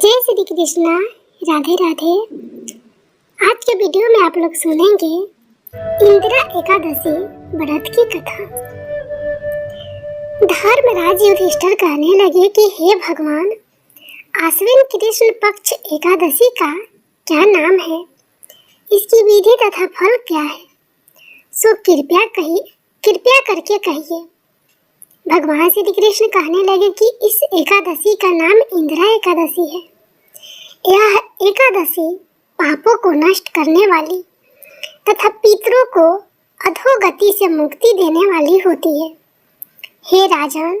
जय श्री कृष्णा। राधे राधे। आज के वीडियो में आप लोग सुनेंगे इंदिरा एकादशी व्रत की कथा। धर्मराज युधिष्ठिर कहने लगे कि हे भगवान, आश्विन कृष्ण पक्ष एकादशी का क्या नाम है, इसकी विधि तथा फल क्या है, सो कृपया करके कहिए। भगवान श्री कृष्ण कहने लगे कि इस एकादशी का नाम इंदिरा एकादशी है। यह एकादशी पापों को नष्ट करने वाली तथा पितरों को अधोगति से मुक्ति देने वाली होती है। हे राजन,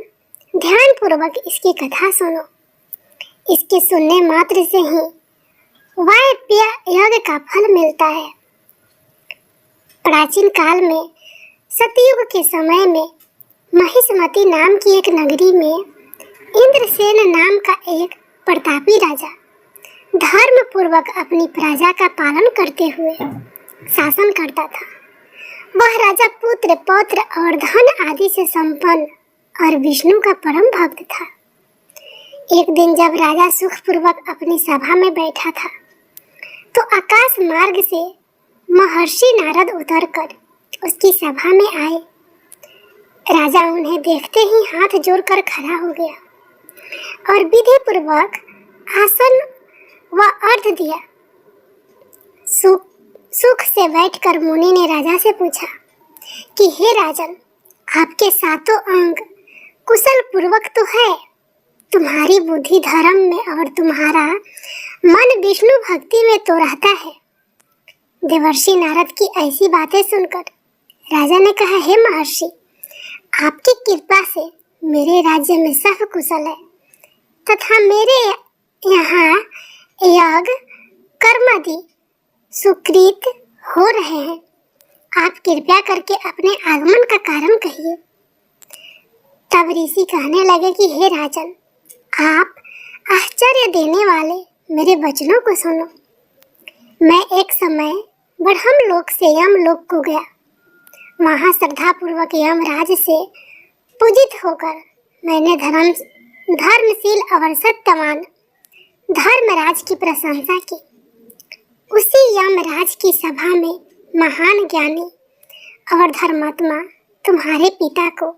ध्यान पूर्वक इसकी कथा सुनो। इसके सुनने मात्र से ही वायप्य यज्ञ का फल मिलता है। प्राचीन काल में सतयुग के समय में महिष्मती नाम की एक नगरी में इंद्रसेन नाम का एक प्रतापी राजा धर्म पूर्वक अपनी प्रजा का पालन करते हुए शासन करता था। वह राजा पुत्र पौत्र और धन आदि से संपन्न और विष्णु का परम भक्त था। एक दिन जब राजा सुखपूर्वक अपनी सभा में बैठा था तो आकाश मार्ग से महर्षि नारद उतरकर उसकी सभा में आए। राजा उन्हें देखते ही हाथ जोड़कर खड़ा हो गया और विधि पूर्वक आसन व अर्घ्य दिया। सुख से बैठकर मुनि ने राजा से पूछा कि हे राजन, आपके सातों अंग कुशल पूर्वक तो है, तुम्हारी बुद्धि धर्म में और तुम्हारा मन विष्णु भक्ति में तो रहता है। देवर्षि नारद की ऐसी बातें सुनकर राजा ने कहा, हे महर्षि, आपकी कृपा से मेरे राज्य में सब कुशल है तथा मेरे यहाँ यज्ञ कर्मादि सुकृत हो रहे हैं। आप कृपया करके अपने आगमन का कारण कहिए। तब ऋषि कहने लगे कि हे राजन, आप आश्चर्य देने वाले मेरे वचनों को सुनो। मैं एक समय ब्रह्म लोक से यम लोक को गया। वहाँ श्रद्धा पूर्वक यमराज से पूजित होकर मैंने धर्मशील और सत्यवान धर्मराज की प्रशंसा की। उसी यमराज की सभा में महान ज्ञानी और धर्मात्मा तुम्हारे पिता को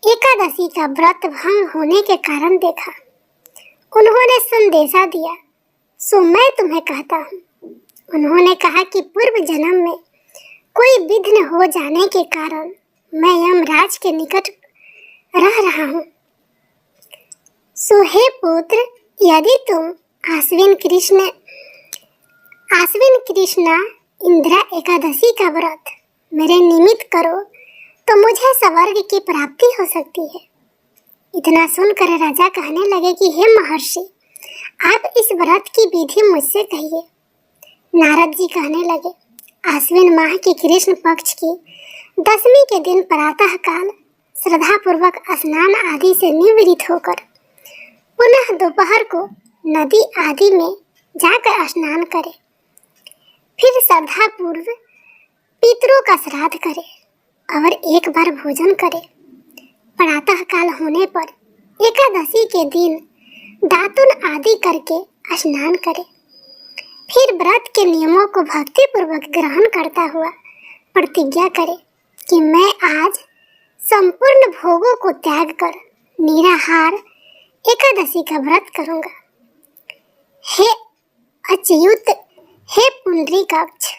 एकादशी का व्रत भंग होने के कारण देखा। उन्होंने संदेशा दिया, सो मैं तुम्हें कहता हूँ। उन्होंने कहा कि पूर्व जन्म में कोई विघ्न हो जाने के कारण मैं यमराज के निकट रह रहा हूँ। सो हे पुत्र, यदि तुम आश्विन कृष्णा इंदिरा एकादशी का व्रत मेरे निमित्त करो तो मुझे स्वर्ग की प्राप्ति हो सकती है। इतना सुनकर राजा कहने लगे कि हे महर्षि, आप इस व्रत की विधि मुझसे कहिए। नारद जी कहने लगे, आश्विन माह के कृष्ण पक्ष की दशमी के दिन प्रातः काल श्रद्धा पूर्वक स्नान आदि से निवृत्त होकर पुनः दोपहर को नदी आदि में जाकर स्नान करे। फिर श्रद्धा पूर्व पितरों का श्राद्ध करे और एक बार भोजन करे। प्रातः काल होने पर एकादशी के दिन दातुन आदि करके स्नान करे। फिर व्रत के नियमों को भक्ति पूर्वक ग्रहण करता हुआ प्रतिज्ञा करे कि मैं आज संपूर्ण भोगों को त्याग कर निराहार एकादशी का व्रत करूंगा। हे अच्युत, हे पुंडरीकाक्ष,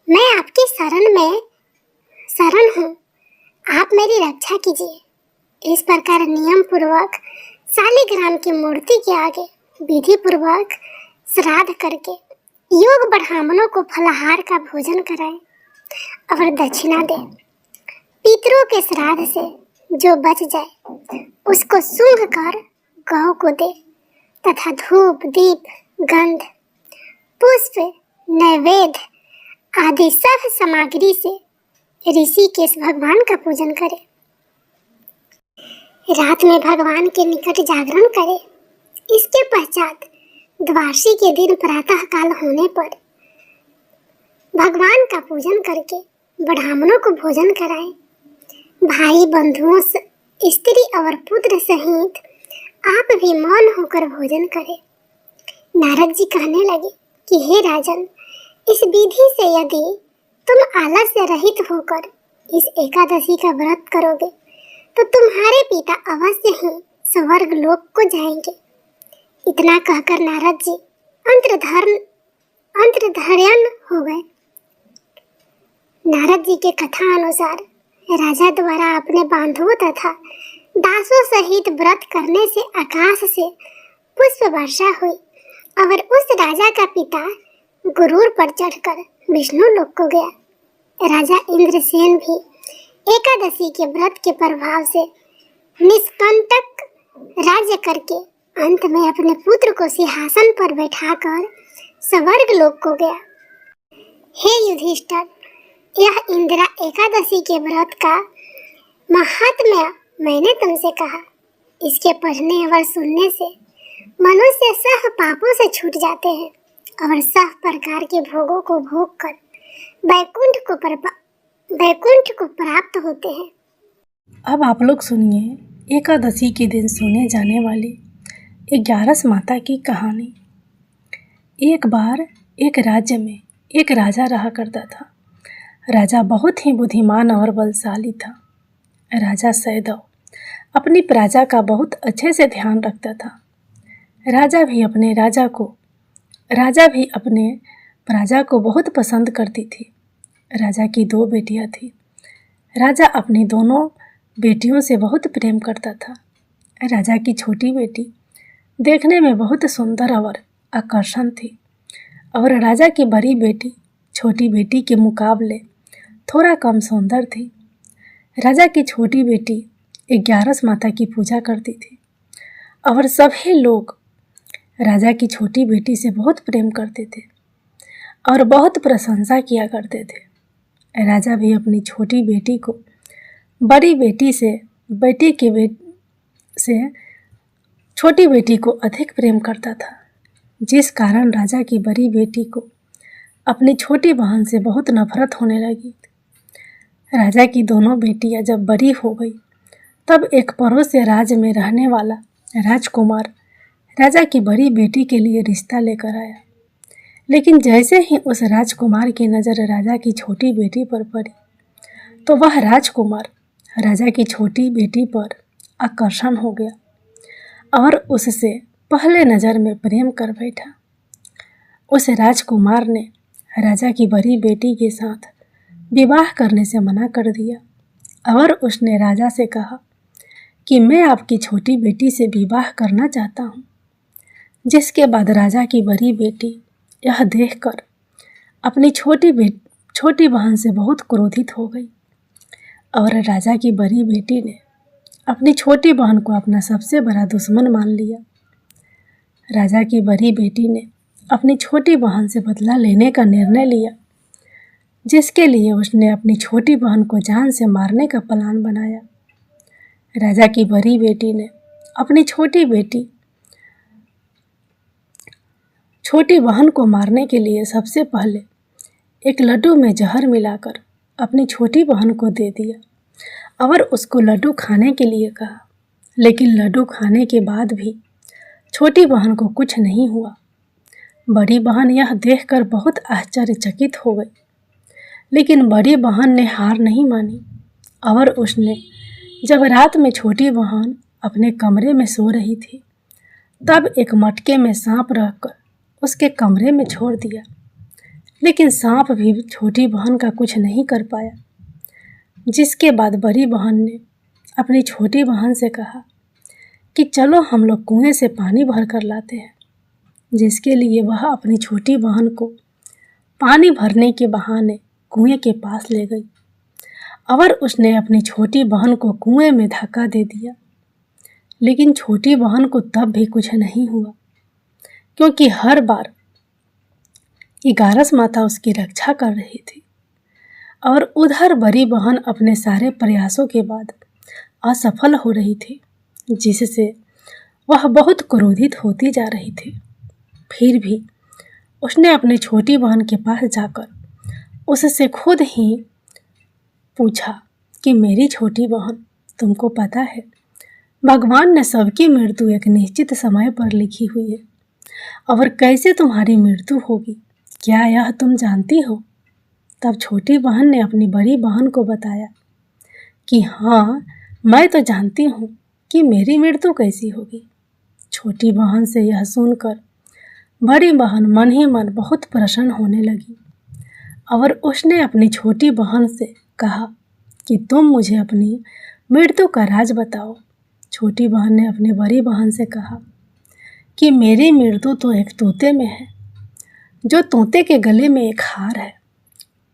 मैं आपकी शरण हूँ, आप मेरी रक्षा कीजिए। इस प्रकार नियम पूर्वक शालिग्राम की मूर्ति के आगे विधि पूर्वक श्राद्ध करके योग ब्राह्मणों को फलाहार का भोजन कराए और दक्षिणा दे। पितरों के श्राद्ध से जो बच जाए उसको सूंघ कर गौ को दे तथा धूप दीप गंध पुष्प नैवेद्य आदि सब सामग्री से ऋषिकेश भगवान का पूजन करे। रात में भगवान के निकट जागरण करे। इसके पश्चात द्वादशी के दिन प्रातः काल होने पर भगवान का पूजन करके ब्राह्मणों को भोजन कराए। भाई बंधुओं स्त्री और पुत्र सहित आप भी मौन होकर भोजन करें। नारद जी कहने लगे कि हे राजन, इस विधि से यदि तुम आलस से रहित होकर इस एकादशी का व्रत करोगे तो तुम्हारे पिता अवश्य ही स्वर्ग लोक को जाएंगे। इतना कहकर नारद जी अंतर्धान हो गए। नारद जी के कथा अनुसार राजा द्वारा अपने बांधवों तथा दासों सहित व्रत करने से आकाश से पुष्प वर्षा हुई और उस राजा का पिता गुरूर पर चढ़कर विष्णु लोक को गया। राजा इंद्रसेन भी एकादशी के व्रत के प्रभाव से निष्कंटक राज्य करके अंत में अपने पुत्र को सिंहासन पर बैठाकर स्वर्ग लोक को गया। हे युधिष्ठिर, यह इंदिरा एकादशी के व्रत का महात्म्य मैंने तुमसे कहा। इसके पढ़ने और सुनने से मनुष्य सह पापों से छूट जाते हैं और सब प्रकार के भोगों को भोग कर वैकुंठ को प्राप्त होते हैं। अब आप लोग सुनिए एकादशी के दिन सुने जाने वाली 11 माता की कहानी। एक बार एक राज्य में एक राजा रहा करता था। राजा बहुत ही बुद्धिमान और बलशाली था। राजा सैदव अपनी प्रजा का बहुत अच्छे से ध्यान रखता था। राजा भी अपने प्रजा को बहुत पसंद करती थी। राजा की 2 बेटियां थीं। राजा अपनी दोनों बेटियों से बहुत प्रेम करता था। राजा की छोटी बेटी देखने में बहुत सुंदर और आकर्षण थी और राजा की बड़ी बेटी छोटी बेटी के मुकाबले थोड़ा कम सुंदर थी। राजा की छोटी बेटी 11 माता की पूजा करती थी और सभी लोग राजा की छोटी बेटी से बहुत प्रेम करते थे और बहुत प्रशंसा किया करते थे। राजा भी अपनी छोटी बेटी को बड़ी बेटी से छोटी बेटी को अधिक प्रेम करता था, जिस कारण राजा की बड़ी बेटी को अपनी छोटी बहन से बहुत नफरत होने लगी। राजा की दोनों बेटियां जब बड़ी हो गई तब एक पड़ोसी राज्य में रहने वाला राजकुमार राजा की बड़ी बेटी के लिए रिश्ता लेकर आया। लेकिन जैसे ही उस राजकुमार की नज़र राजा की छोटी बेटी पर पड़ी तो वह राजकुमार राजा की छोटी बेटी पर आकर्षण हो गया और उससे पहले नज़र में प्रेम कर बैठा। उस राजकुमार ने राजा की बड़ी बेटी के साथ विवाह करने से मना कर दिया और उसने राजा से कहा कि मैं आपकी छोटी बेटी से विवाह करना चाहता हूँ। जिसके बाद राजा की बड़ी बेटी यह देखकर अपनी छोटी बहन से बहुत क्रोधित हो गई और राजा की बड़ी बेटी ने अपनी छोटी बहन को अपना सबसे बड़ा दुश्मन मान लिया। राजा की बड़ी बेटी ने अपनी छोटी बहन से बदला लेने का निर्णय लिया, जिसके लिए उसने अपनी छोटी बहन को जान से मारने का प्लान बनाया। राजा की बड़ी बेटी ने अपनी छोटी बहन को मारने के लिए सबसे पहले एक लड्डू में जहर मिलाकर अपनी छोटी बहन को दे दिया और उसको लड्डू खाने के लिए कहा। लेकिन लड्डू खाने के बाद भी छोटी बहन को कुछ नहीं हुआ। बड़ी बहन यह देखकर बहुत आश्चर्यचकित हो गई, लेकिन बड़ी बहन ने हार नहीं मानी और उसने जब रात में छोटी बहन अपने कमरे में सो रही थी तब एक मटके में सांप रखकर उसके कमरे में छोड़ दिया। लेकिन सांप भी छोटी बहन का कुछ नहीं कर पाया। जिसके बाद बड़ी बहन ने अपनी छोटी बहन से कहा कि चलो हम लोग कुएं से पानी भर कर लाते हैं, जिसके लिए वह अपनी छोटी बहन को पानी भरने के बहाने कुएं के पास ले गई और उसने अपनी छोटी बहन को कुएं में धक्का दे दिया। लेकिन छोटी बहन को तब भी कुछ नहीं हुआ, क्योंकि हर बार 11 माता उसकी रक्षा कर रही थी और उधर बड़ी बहन अपने सारे प्रयासों के बाद असफल हो रही थी, जिससे वह बहुत क्रोधित होती जा रही थी। फिर भी उसने अपनी छोटी बहन के पास जाकर उससे खुद ही पूछा कि मेरी छोटी बहन, तुमको पता है भगवान ने सबकी मृत्यु एक निश्चित समय पर लिखी हुई है और कैसे तुम्हारी मृत्यु होगी, क्या यह तुम जानती हो? तब छोटी बहन ने अपनी बड़ी बहन को बताया कि हाँ, मैं तो जानती हूँ कि मेरी मृत्यु कैसी होगी। छोटी बहन से यह सुनकर बड़ी बहन मन ही मन बहुत प्रसन्न होने लगी और उसने अपनी छोटी बहन से कहा कि तुम मुझे अपनी मृत्यु का राज बताओ। छोटी बहन ने अपनी बड़ी बहन से कहा कि मेरी मृत्यु तो एक तोते में है, जो तोते के गले में एक हार है,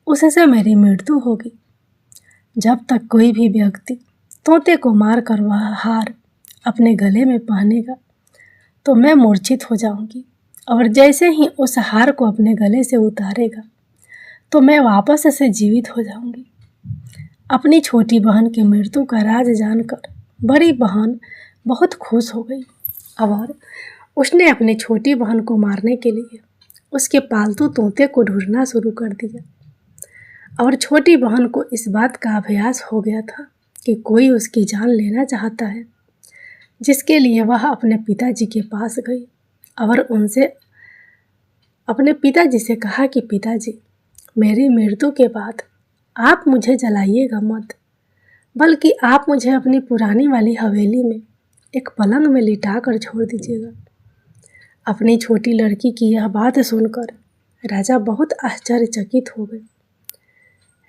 उससे मेरी मृत्यु होगी। जब तक कोई भी व्यक्ति तोते को मार कर वह हार अपने गले में पहनेगा तो मैं मूर्छित हो जाऊंगी, और जैसे ही उस हार को अपने गले से उतारेगा तो मैं वापस से जीवित हो जाऊंगी। अपनी छोटी बहन की मृत्यु का राज जानकर बड़ी बहन बहुत खुश हो गई और उसने अपनी छोटी बहन को मारने के लिए उसके पालतू तोते को ढूंढना शुरू कर दिया। और छोटी बहन को इस बात का अभ्यास हो गया था कि कोई उसकी जान लेना चाहता है, जिसके लिए वह अपने पिताजी के पास गई और उनसे अपने पिताजी से कहा कि पिताजी, मेरी मृत्यु के बाद आप मुझे जलाइएगा मत, बल्कि आप मुझे अपनी पुरानी वाली हवेली में एक पलंग में लिटा कर छोड़ दीजिएगा। अपनी छोटी लड़की की यह बात सुनकर राजा बहुत आश्चर्यचकित हो गए।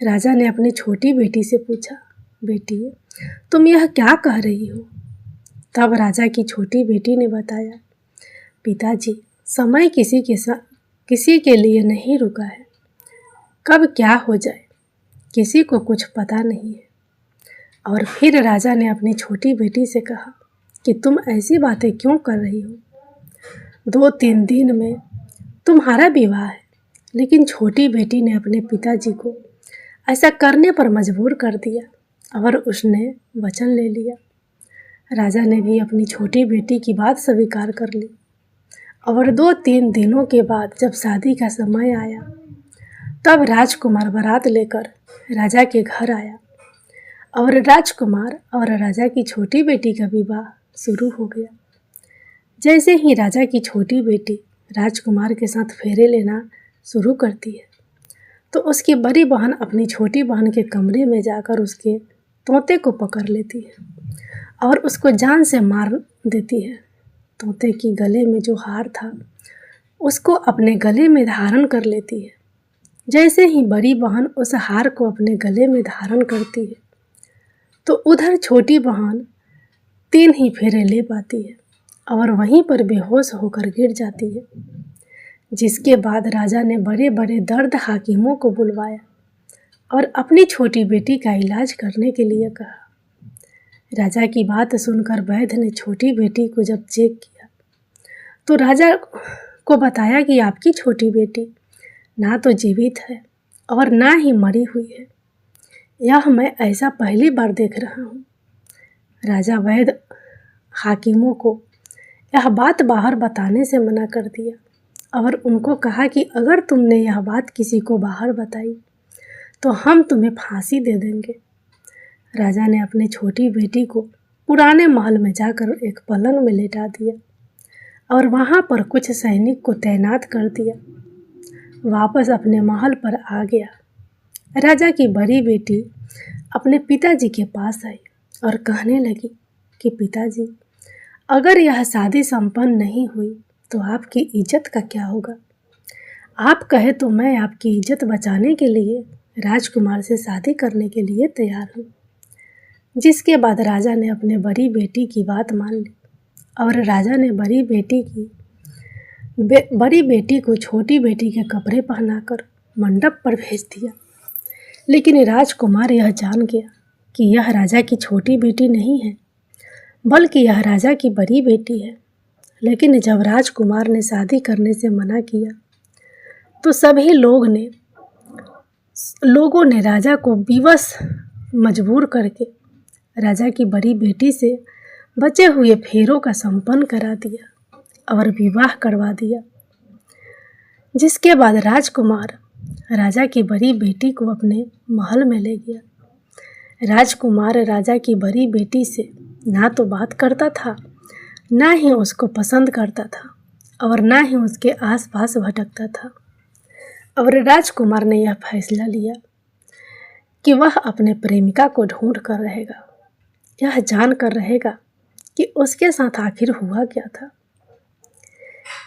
राजा ने अपनी छोटी बेटी से पूछा, बेटी, तुम यह क्या कह रही हो? तब राजा की छोटी बेटी ने बताया, पिताजी, समय किसी के लिए नहीं रुका है, कब क्या हो जाए किसी को कुछ पता नहीं है। और फिर राजा ने अपनी छोटी बेटी से कहा कि तुम ऐसी बातें क्यों कर रही हो? 2-3 दिन में तुम्हारा विवाह है। लेकिन छोटी बेटी ने अपने पिताजी को ऐसा करने पर मजबूर कर दिया और उसने वचन ले लिया। राजा ने भी अपनी छोटी बेटी की बात स्वीकार कर ली और 2-3 दिनों के बाद जब शादी का समय आया तब राजकुमार बारात लेकर राजा के घर आया और राजकुमार और राजा की छोटी बेटी का विवाह शुरू हो गया। जैसे ही राजा की छोटी बेटी राजकुमार के साथ फेरे लेना शुरू करती है तो उसकी बड़ी बहन अपनी छोटी बहन के कमरे में जाकर उसके तोते को पकड़ लेती है और उसको जान से मार देती है। तोते की गले में जो हार था उसको अपने गले में धारण कर लेती है। जैसे ही बड़ी बहन उस हार को अपने गले में धारण करती है तो उधर छोटी बहन 3 ही फेरे ले पाती है और वहीं पर बेहोश होकर गिर जाती है। जिसके बाद राजा ने बड़े बड़े दर्द हाकिमों को बुलवाया और अपनी छोटी बेटी का इलाज करने के लिए कहा। राजा की बात सुनकर वैद्य ने छोटी बेटी को जब चेक किया तो राजा को बताया कि आपकी छोटी बेटी ना तो जीवित है और ना ही मरी हुई है। यह मैं ऐसा पहली बार देख रहा हूँ। राजा वैद्य हाकिमों को यह बात बाहर बताने से मना कर दिया और उनको कहा कि अगर तुमने यह बात किसी को बाहर बताई तो हम तुम्हें फांसी दे देंगे। राजा ने अपनी छोटी बेटी को पुराने महल में जाकर एक पलंग में लेटा दिया और वहाँ पर कुछ सैनिक को तैनात कर दिया। वापस अपने महल पर आ गया। राजा की बड़ी बेटी अपने पिताजी के पास आई और कहने लगी कि पिताजी, अगर यह शादी संपन्न नहीं हुई तो आपकी इज्जत का क्या होगा? आप कहे तो मैं आपकी इज्जत बचाने के लिए राजकुमार से शादी करने के लिए तैयार हूँ। जिसके बाद राजा ने अपने बड़ी बेटी की बात मान ली और राजा ने बड़ी बेटी को छोटी बेटी के कपड़े पहनाकर मंडप पर भेज दिया। लेकिन राजकुमार यह जान गया कि यह राजा की छोटी बेटी नहीं है, बल्कि यह राजा की बड़ी बेटी है। लेकिन जब राजकुमार ने शादी करने से मना किया तो सभी लोगों ने राजा को विवश मजबूर करके राजा की बड़ी बेटी से बचे हुए फेरों का संपन्न करा दिया और विवाह करवा दिया। जिसके बाद राजकुमार राजा की बड़ी बेटी को अपने महल में ले गया। राजकुमार राजा की बड़ी बेटी से ना तो बात करता था, ना ही उसको पसंद करता था और ना ही उसके आसपास भटकता था। और राजकुमार ने यह फैसला लिया कि वह अपने प्रेमिका को ढूंढ कर रहेगा, यह जान कर रहेगा कि उसके साथ आखिर हुआ क्या था।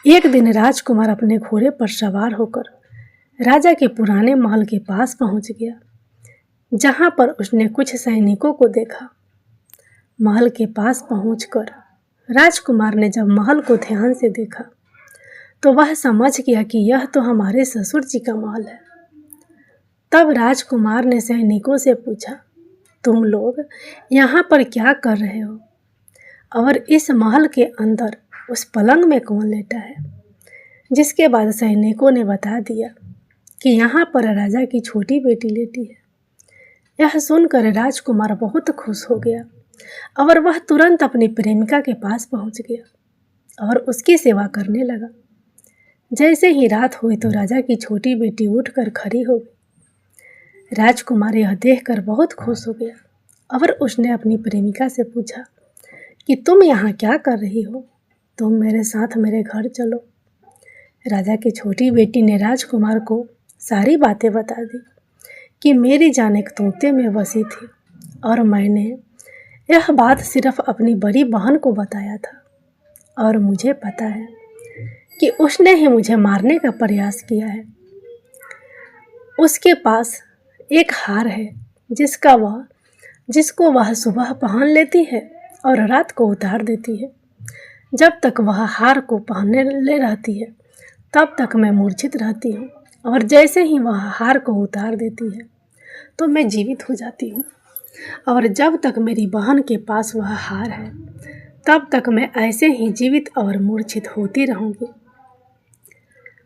एक दिन राजकुमार अपने घोड़े पर सवार होकर राजा के पुराने महल के पास पहुंच गया, जहां पर उसने कुछ सैनिकों को देखा। महल के पास पहुंचकर राजकुमार ने जब महल को ध्यान से देखा तो वह समझ गया कि यह तो हमारे ससुर जी का महल है। तब राजकुमार ने सैनिकों से पूछा, तुम लोग यहाँ पर क्या कर रहे हो? और इस महल के अंदर उस पलंग में कौन लेटा है? जिसके बाद सैनिकों ने बता दिया कि यहाँ पर राजा की छोटी बेटी लेटी है। यह सुनकर राजकुमार बहुत खुश हो गया और वह तुरंत अपनी प्रेमिका के पास पहुँच गया और उसकी सेवा करने लगा। जैसे ही रात हुई तो राजा की छोटी बेटी उठकर खड़ी हो गई। राजकुमार यह देखकर बहुत खुश हो गया और उसने अपनी प्रेमिका से पूछा कि तुम यहाँ क्या कर रही हो? तुम मेरे साथ मेरे घर चलो। राजा की छोटी बेटी ने राजकुमार को सारी बातें बता दी कि मेरी जान एक तोते में बसी थी और मैंने यह बात सिर्फ अपनी बड़ी बहन को बताया था और मुझे पता है कि उसने ही मुझे मारने का प्रयास किया है। उसके पास एक हार है जिसको वह सुबह पहन लेती है और रात को उतार देती है। जब तक वह हार को पहनने ले रहती है तब तक मैं मूर्छित रहती हूँ और जैसे ही वह हार को उतार देती है तो मैं जीवित हो जाती हूँ। और जब तक मेरी बहन के पास वह हार है तब तक मैं ऐसे ही जीवित और मूर्छित होती रहूँगी।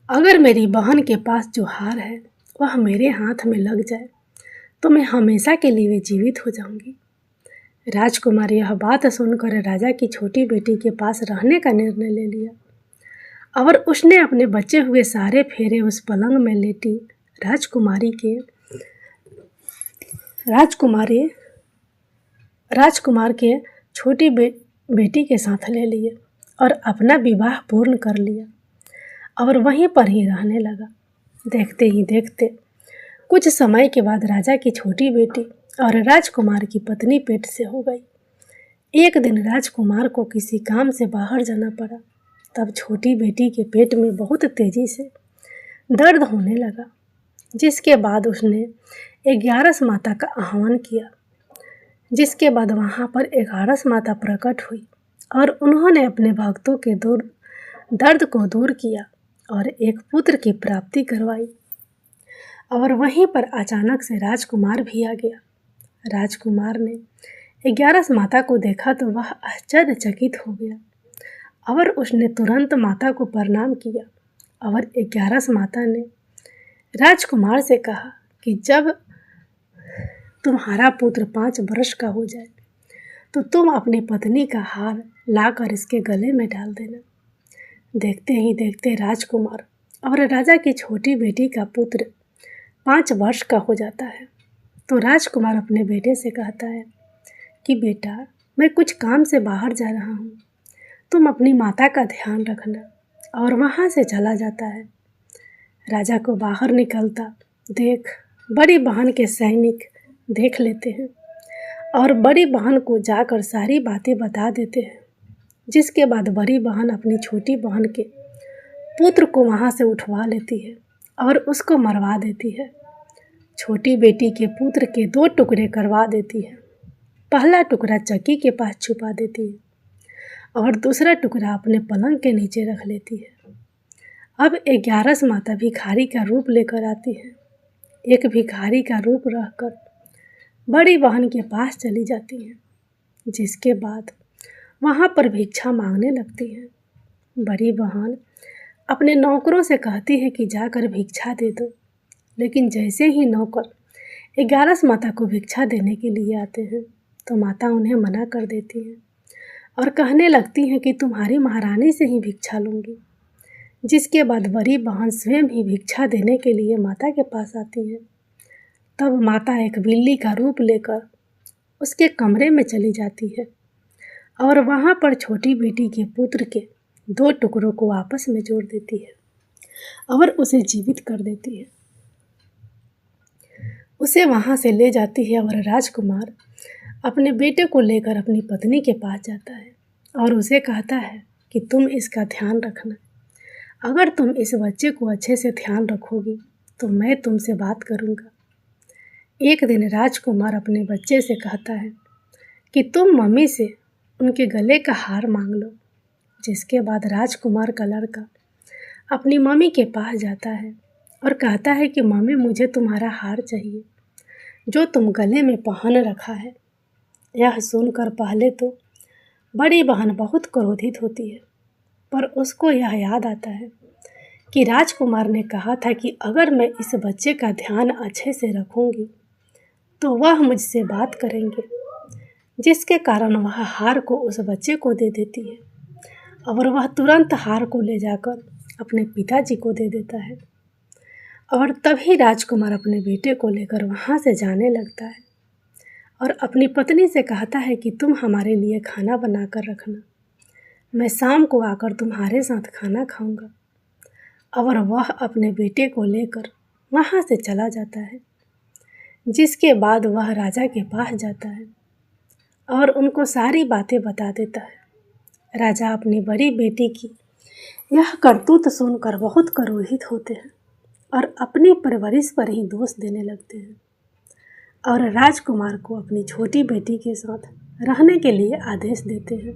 अगर मेरी बहन के पास जो हार है वह मेरे हाथ में लग जाए तो मैं हमेशा के लिए जीवित हो जाऊंगी। राजकुमार यह बात सुनकर राजा की छोटी बेटी के पास रहने का निर्णय ले लिया और उसने अपने बचे हुए सारे फेरे उस पलंग में लेटी राजकुमार के छोटी बेटी के साथ ले लिए और अपना विवाह पूर्ण कर लिया और वहीं पर ही रहने लगा। देखते ही देखते कुछ समय के बाद राजा की छोटी बेटी और राजकुमार की पत्नी पेट से हो गई। एक दिन राजकुमार को किसी काम से बाहर जाना पड़ा। तब छोटी बेटी के पेट में बहुत तेजी से दर्द होने लगा, जिसके बाद उसने 11 माता का आह्वान किया। जिसके बाद वहाँ पर 11 माता प्रकट हुई और उन्होंने अपने भक्तों के दर्द को दूर किया और एक पुत्र की प्राप्ति करवाई। और वहीं पर अचानक से राजकुमार भी आ गया। राजकुमार ने 11 माता को देखा तो वह आश्चर्यचकित हो गया और उसने तुरंत माता को प्रणाम किया। और 11 माता ने राजकुमार से कहा कि जब तुम्हारा पुत्र 5 वर्ष का हो जाए तो तुम अपनी पत्नी का हार लाकर इसके गले में डाल देना। देखते ही देखते राजकुमार और राजा की छोटी बेटी का पुत्र 5 वर्ष का हो जाता है। तो राजकुमार अपने बेटे से कहता है कि बेटा, मैं कुछ काम से बाहर जा रहा हूँ, तुम अपनी माता का ध्यान रखना। और वहाँ से चला जाता है। राजा को बाहर निकलता देख बड़ी बहन के सैनिक देख लेते हैं और बड़ी बहन को जाकर सारी बातें बता देते हैं। जिसके बाद बड़ी बहन अपनी छोटी बहन के पुत्र को वहाँ से उठवा लेती है और उसको मरवा देती है। छोटी बेटी के पुत्र के 2 टुकड़े करवा देती है। पहला टुकड़ा चक्की के पास छुपा देती है और दूसरा टुकड़ा अपने पलंग के नीचे रख लेती है। अब 11 माता भिखारी का रूप लेकर आती है। एक भिखारी का रूप रहकर बड़ी बहन के पास चली जाती है। जिसके बाद वहाँ पर भिक्षा मांगने लगती है। बड़ी बहन अपने नौकरों से कहती है कि जाकर भिक्षा दे दो, लेकिन जैसे ही नौकर 11 माता को भिक्षा देने के लिए आते हैं तो माता उन्हें मना कर देती है और कहने लगती हैं कि तुम्हारी महारानी से ही भिक्षा लूँगी। जिसके बाद बड़ी बहन स्वयं ही भिक्षा देने के लिए माता के पास आती है। तब माता एक बिल्ली का रूप लेकर उसके कमरे में चली जाती है और वहाँ पर छोटी बेटी के पुत्र के दो टुकड़ों को आपस में जोड़ देती है और उसे जीवित कर देती है। उसे वहाँ से ले जाती है और राजकुमार अपने बेटे को लेकर अपनी पत्नी के पास जाता है और उसे कहता है कि तुम इसका ध्यान रखना। अगर तुम इस बच्चे को अच्छे से ध्यान रखोगी तो मैं तुमसे बात करूँगा। एक दिन राजकुमार अपने बच्चे से कहता है कि तुम मम्मी से उनके गले का हार मांग लो। जिसके बाद राजकुमार का लड़का अपनी मम्मी के पास जाता है और कहता है कि मम्मी मुझे तुम्हारा हार चाहिए जो तुम गले में पहन रखा है। यह सुनकर पहले तो बड़ी बहन बहुत क्रोधित होती है, पर उसको यह याद आता है कि राजकुमार ने कहा था कि अगर मैं इस बच्चे का ध्यान अच्छे से रखूंगी तो वह मुझसे बात करेंगे, जिसके कारण वह हार को उस बच्चे को दे देती है और वह तुरंत हार को ले जाकर अपने पिताजी को दे देता है। और तभी राजकुमार अपने बेटे को लेकर वहाँ से जाने लगता है और अपनी पत्नी से कहता है कि तुम हमारे लिए खाना बना कर रखना, मैं शाम को आकर तुम्हारे साथ खाना खाऊंगा। और वह अपने बेटे को लेकर वहाँ से चला जाता है। जिसके बाद वह राजा के पास जाता है और उनको सारी बातें बता देता है। राजा अपनी बड़ी बेटी की यह करतूत सुनकर बहुत क्रोधित होते हैं और अपनी परवरिश पर ही दोष देने लगते हैं और राजकुमार को अपनी छोटी बेटी के साथ रहने के लिए आदेश देते हैं।